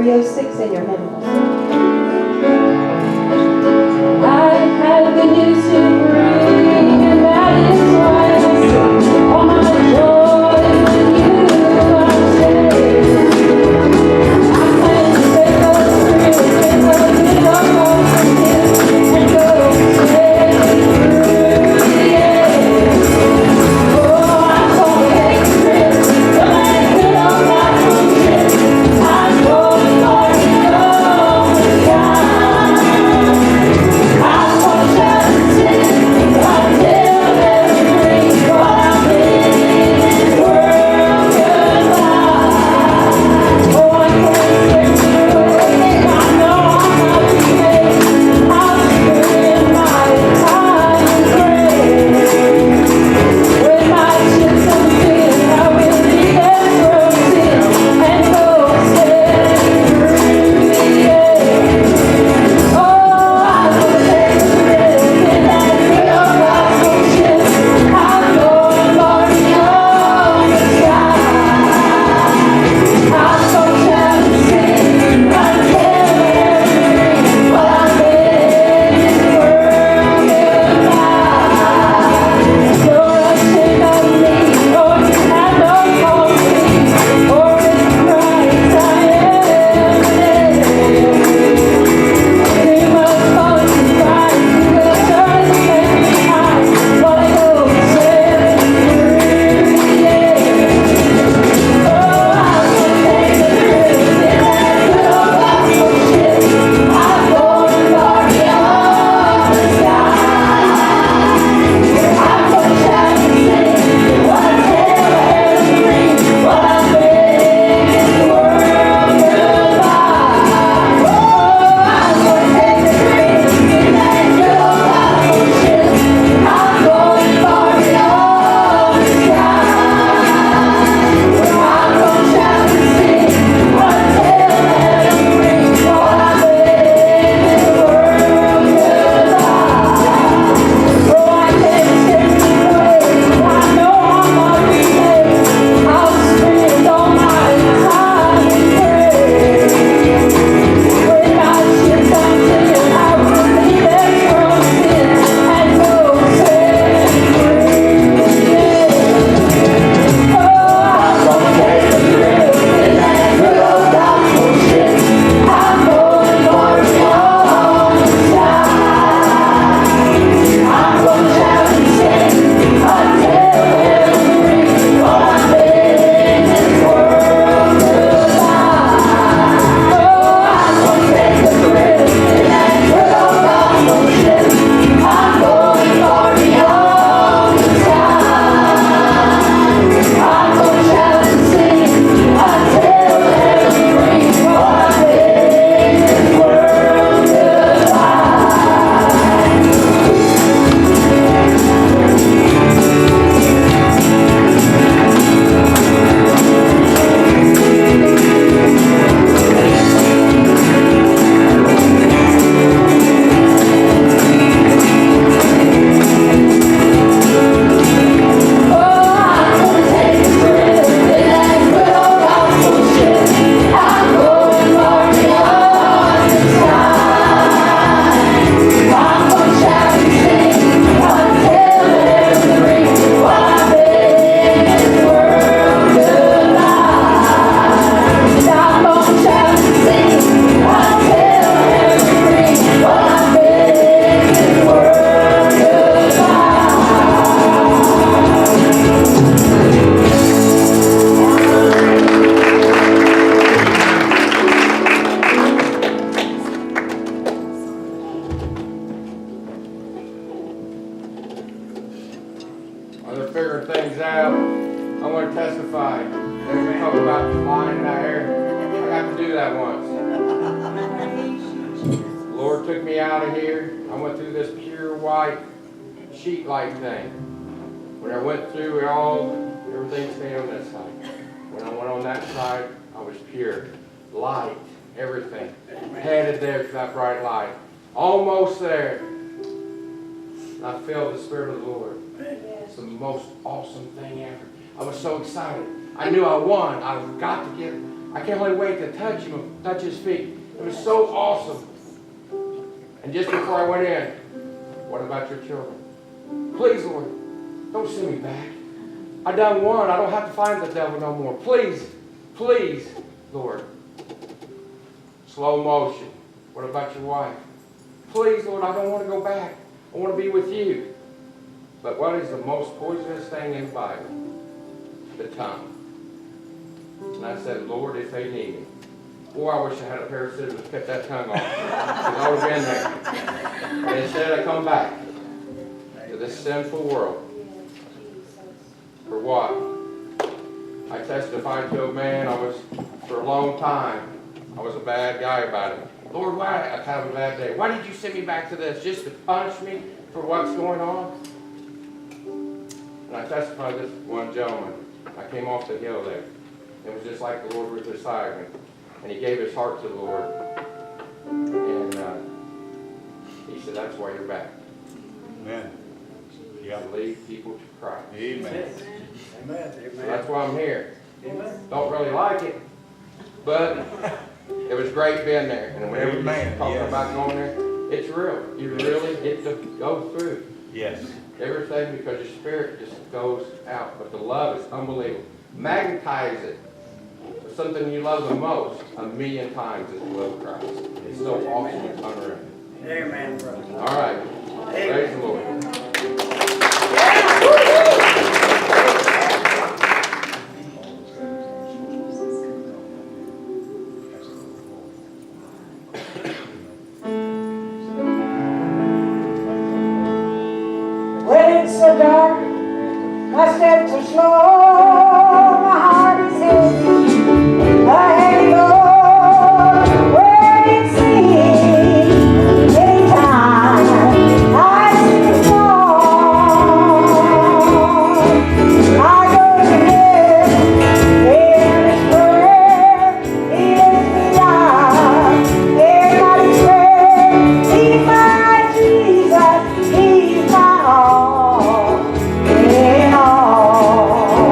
306 in your hymnals. I have good news to bring, and that is why I sing. All my joy in you I share. I plan to take a trip, take a bit of off from here, and go sailing through the air. Oh, I'm gonna take a trip, but I could not buy some shit. I'm going far beyond the sky. I'm gonna shout and sing until every what I'm in this world goodbye. Oh, I can't stay away. I know I'm not afraid. I'll spend my time in prayer. When my ships unfit, I will be there from sin and go sailing through the air. Oh, I'm gonna take a trip in that good old gospel ship. I'm going far beyond the sky. I'm gonna shout and sing until every what I'm in this world goodbye. You're ashamed of me, or you have no cause to be, for in Christ I am saved. Too much fun to find, you will surely take me high, while I go sailing through the air. Oh, I'm gonna take a trip in that good old gospel ship. I'm going far beyond the sky. I'm gonna shout and sing until every what I'm in this world goodbye. Oh, I'm gonna take a trip in that good old gospel ship. I'm going far beyond the sky. I'm gonna shout and sing until every what I'm in this world goodbye. Oh, I can't take it away. I know I'm not repaid. I'll spend all my time in prayer. When my ship's unfit, I will be there from sin and go sailing through the air. Oh, I'm gonna take a trip in that good old gospel ship. I'm going far beyond the sky. I'm gonna shout and sing until every what I'm in this world goodbye. Oh, I'm gonna take a trip in that good old gospel ship. I'm going far beyond the sky. I'm gonna shout and sing until every what I'm in this world goodbye. Oh, I'm gonna take a trip in that good old gospel ship. I'm going far beyond the sky. I'm gonna shout and sing until every what I'm in this world goodbye. I'm gonna shout and sing until every what I'm in this world goodbye. While they're figuring things out, I want to testify. As we talk about flying in the air, I got to do that once. The Lord took me out of here. I went through this pure white sheet light thing. When I went through everything stayed on this side. When I went on that side, I was pure. Light, everything. Headed there to that bright light. Almost there. And I felt the Spirit of the Lord. It's the most awesome thing ever. I was so excited. I knew I won. I've got to get, I can't only wait to touch him, touch his feet. It was so awesome. And just before I went in, what about your children? Please, Lord, don't send me back. I done won. I don't have to find the devil no more. Please, please, Lord. Slow motion. What about your wife? Please, Lord, I don't want to go back. I want to be with you. But what is the most poisonous thing in the Bible? The tongue. And I said, Lord, if they need me. Boy, I wish I had a pair of scissors to cut that tongue off. Because I would have been there. And instead I come back to this sinful world. For what? I testified to a man, for a long time, I was a bad guy about it. Lord, why? I have a bad day. Why did you send me back to this? Just to punish me for what's going on? And I testified to this one gentleman. I came off the hill there. It was just like the Lord was beside me. And he gave his heart to the Lord. And he said, that's why you're back. Amen. To lead people to Christ. Amen. Amen. So that's why I'm here. Amen. Don't really like it, but it was great being there. And whenever you're talking about going there, it's real. You really get to go through Yes. everything because your spirit just goes out. But the love is unbelievable. Magnetize it. Something you love the most 1,000,000 times is the love of Christ. It's so awesome, it's unreal. Amen, brother. All right. Praise the Lord. When it's so dark, my steps are slow, my heart is heavy, I heavy load, when it seems anytime I see the storm, I go to Him in His prayer, He lifts me up, everybody's prayer, He's my Jesus, He's my all in all.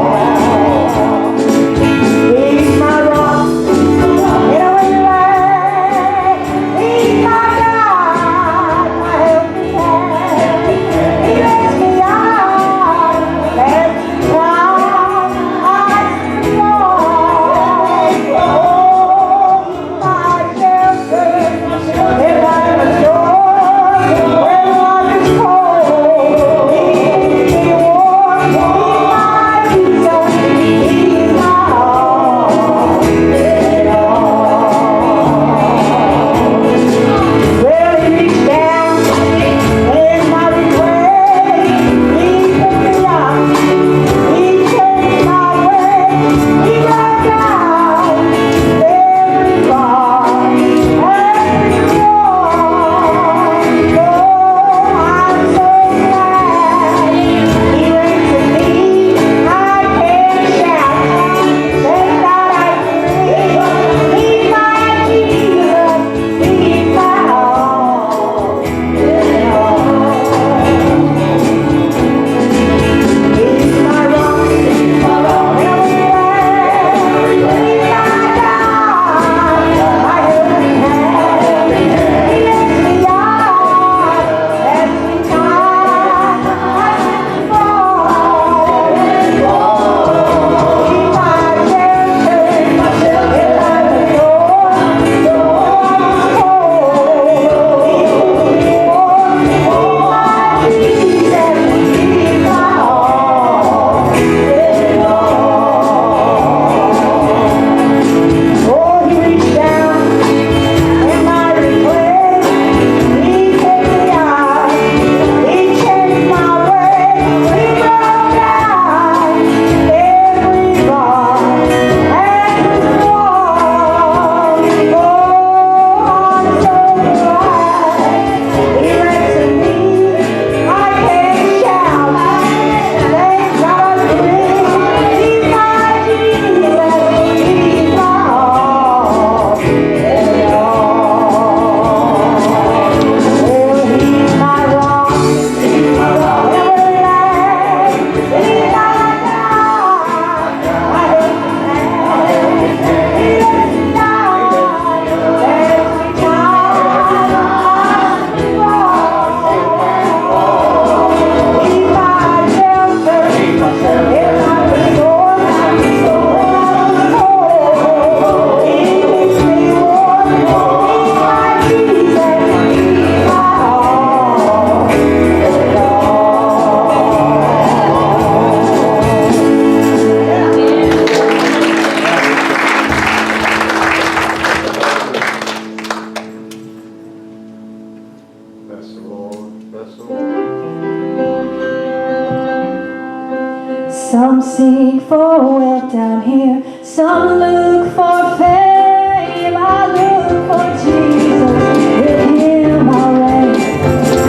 for wealth down here, some look for fame. I look for Jesus, with him I'll reign.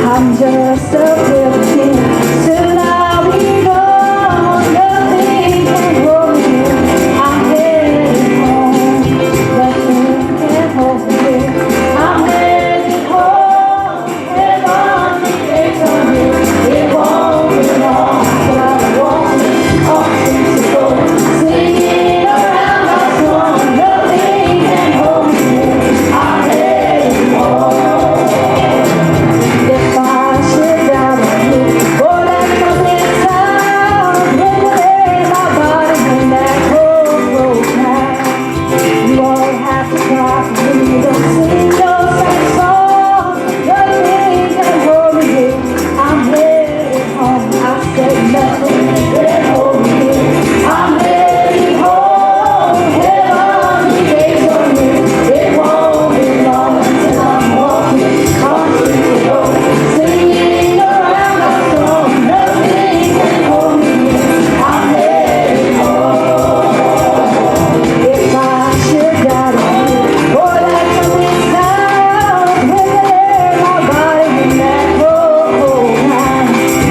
I'm just a pilgrim, soon I'll be gone. Nothing can hold me here, I'm headed home. Nothing can hold me here, I'm headed home. Heaven, the gates are here, it won't be long till I'm walking on streets of gold, singing around my throne. Nothing can hold me here, I'm headed home. If I should die here, or that coming time, when you lay my body in that cold, cold ground, you won't have to cry for me, don't sing no sad song. Nothing can hold me here, I'm headed home. I said nothing can hold me here, I'm headed home. Heaven, the gates are here, it won't be long until I'm walking on streets of gold, singing around my throne. Nothing can hold me here, I'm headed home. If I should die here, or that coming time, when you lay my body in that cold, cold ground,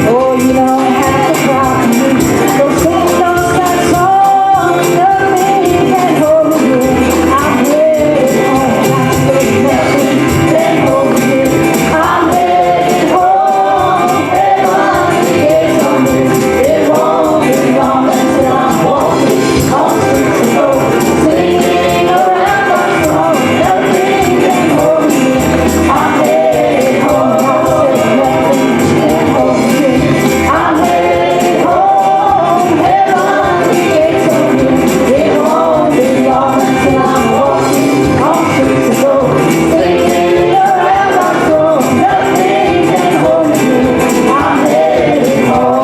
oh, you don't have to cry for me, don't sing no sad song. Nothing can hold me here, I'm headed home. I said nothing can hold me here, I'm headed home. Heaven, the gates are here, it won't be long until I'm walking on streets of gold, singing around my throne. Nothing can hold me here, I'm headed home. I said nothing can hold me here, I'm headed home. Heaven, the gates are here, it won't be long until I'm walking on streets of gold, singing around my throne. Nothing can hold me here, I'm headed home.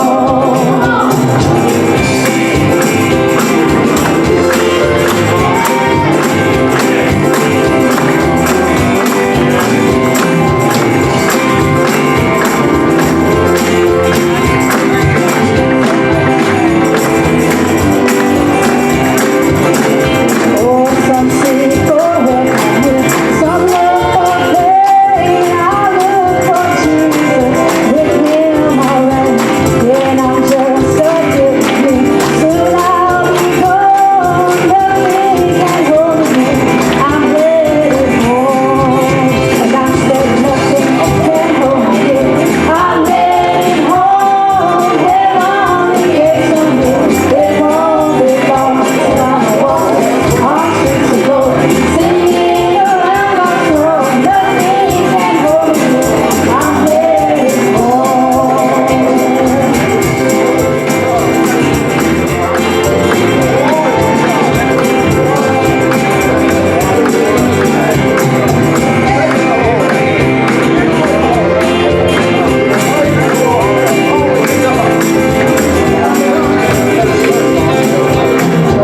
Oh, some seek for wealth down here, some look for fame. I look for Jesus, with him I'll reign. Then I'm just a pilgrim, soon I'll be gone. Nothing can hold me here, I'm headed home. And I said nothing can hold me here, I'm headed home. Heaven, the gates are here, it won't be long until I'm walking on streets of gold, singing around my throne. Nothing can hold me here, I'm headed home.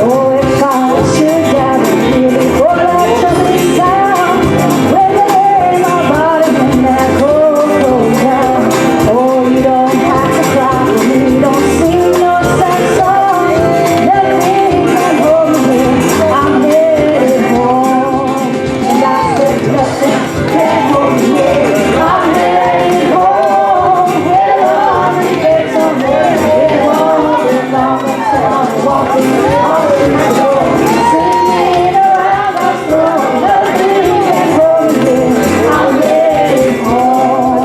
Oh, if I should die here before that coming time, when you lay my body in that cold, cold ground, oh, you don't have to cry for me, don't sing no sad song. Nothing can hold me here, I'm headed home. And I said nothing can hold me here, I'm headed home. Heaven, the gates are here, it won't be long until I'm walking on streets of gold, singing around my throne. Nothing can hold me here, I'm headed home.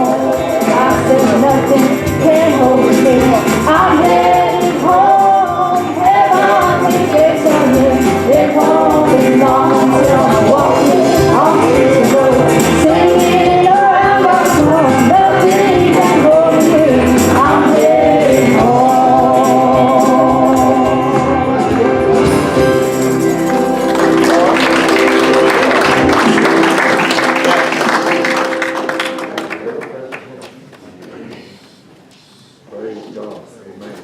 I said nothing can hold me here, I'm headed home. Heaven, the gates are here, it won't be long until I'm walking on streets of gold, singing around my throne. Nothing can hold me here, I'm headed home. Praise God, amen.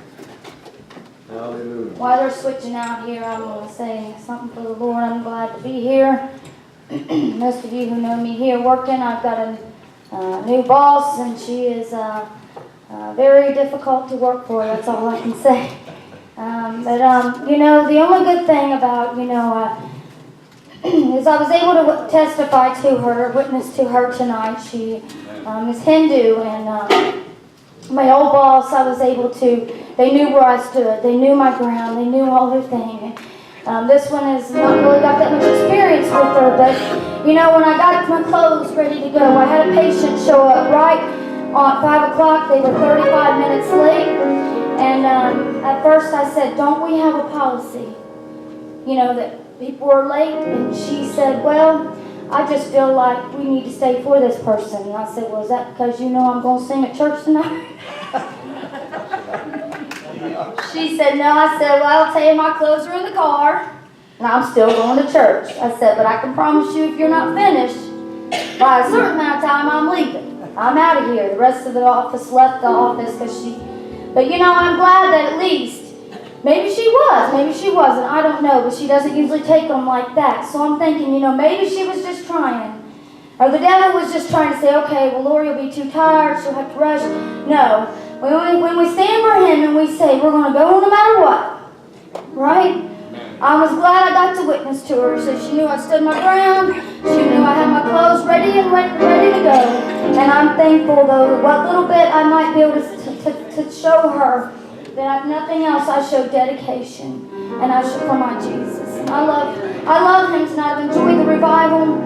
Hallelujah. While they're switching out here, I'm going to say something for the Lord. I'm glad to be here. Most of you who know me here working, I've got a new boss, and she is very difficult to work for. That's all I can say. You know, the only good thing about, is I was able to testify to her, witness to her tonight. She is Hindu, and my old boss, I was able to, they knew where I stood. They knew my ground. They knew all their thing. This one has not really got that much experience with her, but, when I got my clothes ready to go, I had a patient show up right on 5 o'clock. They were 35 minutes late, and at first I said, don't we have a policy, that people are late? And she said, well, I just feel like we need to stay for this person. And I said, well, is that because I'm going to sing at church tonight? She said, no. I said, well, I'll tell you, my clothes are in the car, and I'm still going to church. I said, but I can promise you if you're not finished, by a certain amount of time, I'm leaving. I'm out of here. The rest of the office left the office because but I'm glad that at least, maybe she was, maybe she wasn't, I don't know, but she doesn't usually take them like that. So I'm thinking, maybe she was just trying. Or the devil was just trying to say, okay, well, Lori will be too tired, she'll have to rush. No. When we stand for him and we say, we're going to go no matter what, right? I was glad I got to witness to her. So she knew I stood my ground. She knew I had my clothes ready and ready to go. And I'm thankful, though, what little bit I might be able to show her that if nothing else, I show dedication and I show for my Jesus. And I love him tonight. I've enjoyed the revival.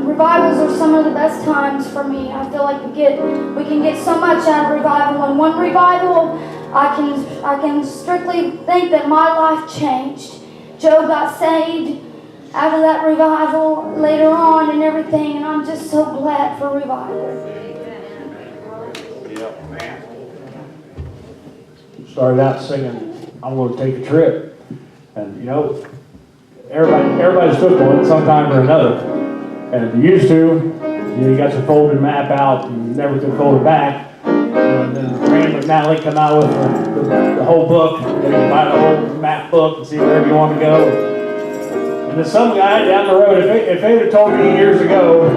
Revivals are some of the best times for me. I feel like we can get so much out of revival. And one revival, I can strictly think that my life changed. Joe got saved out of that revival later on and everything, and I'm just so glad for revival. Started out singing, I'm going to take a trip. And everybody's took one sometime or another. And you used to, you got your folded map out and never could fold it back. And then Rand McNally come out with the whole book. And you buy the whole map book and see wherever you want to go. And then some guy down the road, if they'd have told me years ago,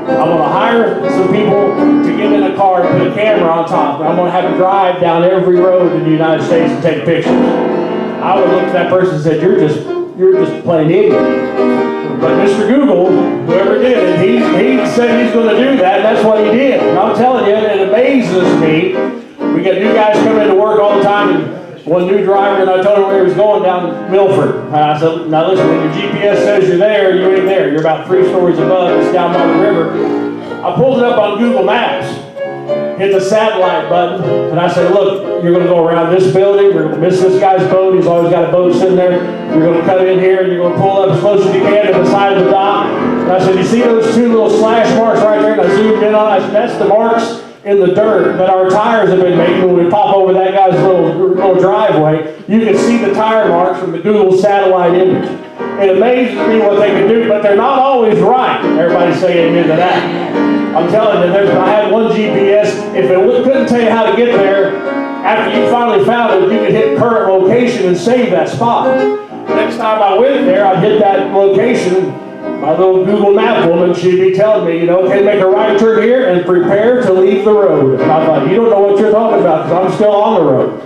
I'm going to hire some people to get in a car and put a camera on top, and I'm going to have them drive down every road in the United States and take pictures, I would look at that person and say, you're just plain idiot. But Mr. Google, whoever did it, he said he's going to do that, and that's what he did. And I'm telling you, it amazes me. We get new guys coming into work all the time, and one new driver, and I told him where he was going, down Milford. And I said, now listen, when your GPS says you're there, you ain't there. You're about 3 stories above, it's down by the river. I pulled it up on Google Maps, hit the satellite button, and I said, look, you're going to go around this building, you're going to miss this guy's boat, he's always got a boat sitting there, you're going to cut in here, and you're going to pull up as close as you can to the side of the dock. And I said, you see those 2 little slash marks right there? And I zoomed in on it. I said, that's the marks in the dirt that our tires have been making when we pop over that guy's little driveway. You can see the tire marks from the Google satellite image. It amazes me what they can do, but they're not always right. Everybody say amen to that. I'm telling you, I had one GPS, if it couldn't tell you how to get there, after you finally found it, you could hit current location and save that spot. Next time I went there, I'd hit that location. My little Google map woman, she'd be telling me, okay, make a right turn here and prepare to leave the road. And I thought, you don't know what you're talking about because I'm still on the road.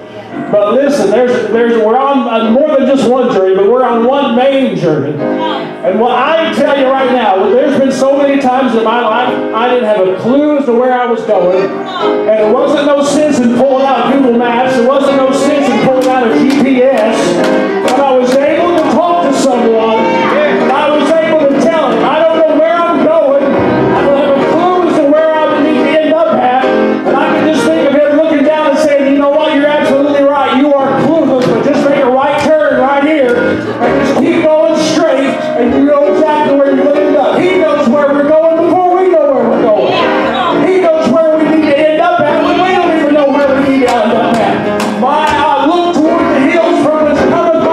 But listen, we're on more than just one journey, but we're on one main journey. And what I tell you right now, there's been so many times in my life I didn't have a clue as to where I was going. And there wasn't no sense in pulling out Google Maps. There wasn't no sense in pulling out a GPS. But I was able to talk to someone, and I was able to tell him, I don't know where I'm going. I don't have a clue as to where I would need to end up at. And I can just think of him looking down and saying, you know what, you're absolutely right. You are clueless, but just make a right turn right here. And just keep going straight, and you know exactly where you're going to end up. He knows where we're going before we know where we're going. He knows where we need to end up at when we don't even know where we need to end up at. I look toward the hills from which cometh my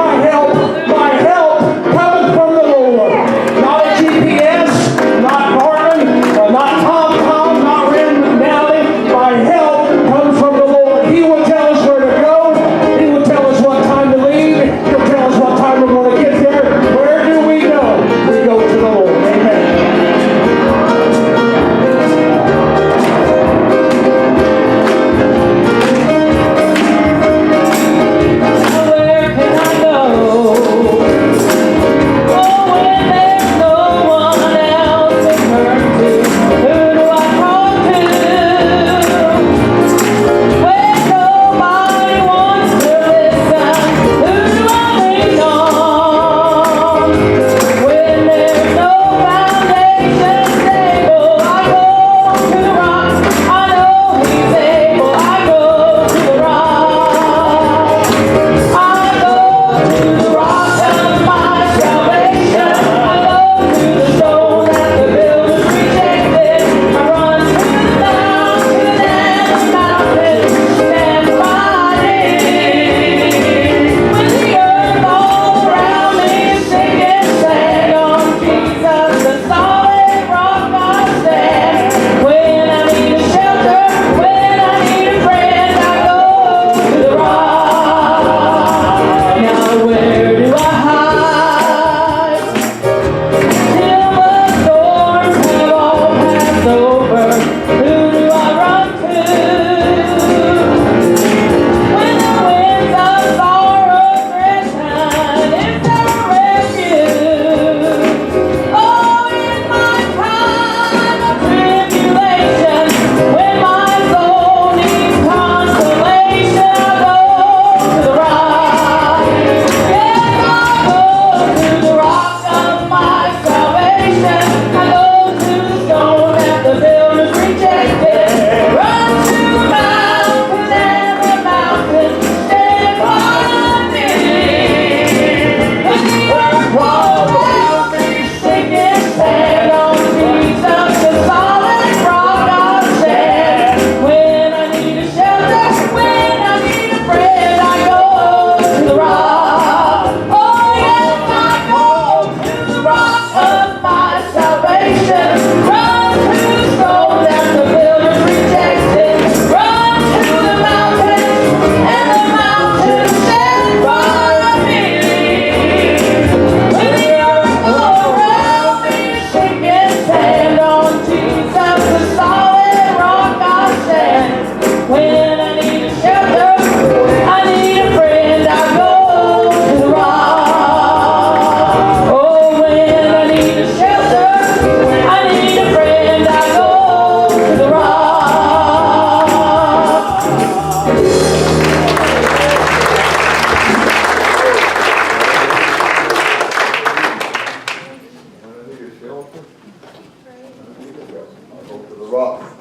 rock.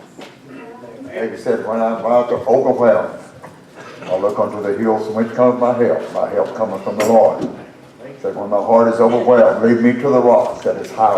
Like he said, when I'm about to overwhelm, I look unto the hills from which comes my help cometh from the Lord. He said, when my heart is overwhelmed, lead me to the rock that is higher.